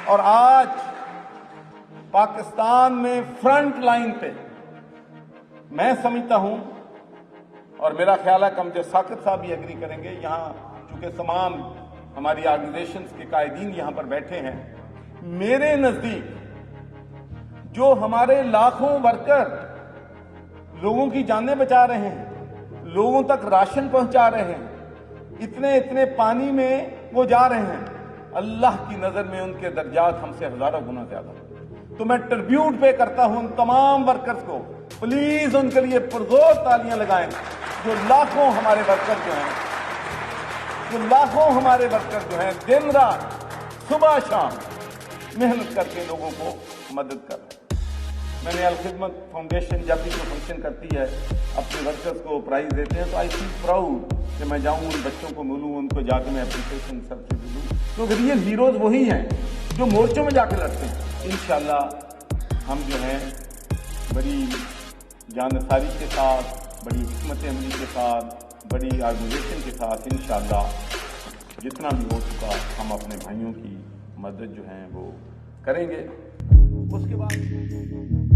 اور آج پاکستان میں فرنٹ لائن پہ میں سمجھتا ہوں، اور میرا خیال ہے کہ جو ساکت صاحب بھی ایگری کریں گے، یہاں چونکہ تمام ہماری آرگنائزیشنز کے قائدین یہاں پر بیٹھے ہیں، میرے نزدیک جو ہمارے لاکھوں ورکر لوگوں کی جانیں بچا رہے ہیں، لوگوں تک راشن پہنچا رہے ہیں، اتنے پانی میں وہ جا رہے ہیں، اللہ کی نظر میں ان کے درجات ہم سے ہزاروں گنا زیادہ ہیں۔ تو میں ٹربیوٹ پے کرتا ہوں ان تمام ورکرز کو، پلیز ان کے لیے پرزور تالیاں لگائیں، جو لاکھوں ہمارے ورکر جو ہیں دن رات صبح شام محنت کر کے لوگوں کو مدد کر رہے ہیں۔ میں نے الخدمت فاؤنڈیشن جب بھی کوئی فنکشن کرتی ہے، اپنے ورکرز کو پرائز دیتے ہیں، تو آئی فیل پراؤڈ کہ میں جاؤں ان بچوں کو ملوں، ان کو جا کے میں اپریشیشن سب سے دوں، کیونکہ ریئل ہیروز وہی ہیں جو مورچوں میں جا کے لڑتے ہیں۔ انشاءاللہ ہم جو ہیں بڑی جانساری کے ساتھ، بڑی حکمت عملی کے ساتھ، بڑی آرگنائزیشن کے ساتھ انشاءاللہ جتنا بھی ہو چکا ہم اپنے بھائیوں کی مدد جو ہیں وہ کریں گے۔ اس کے بعد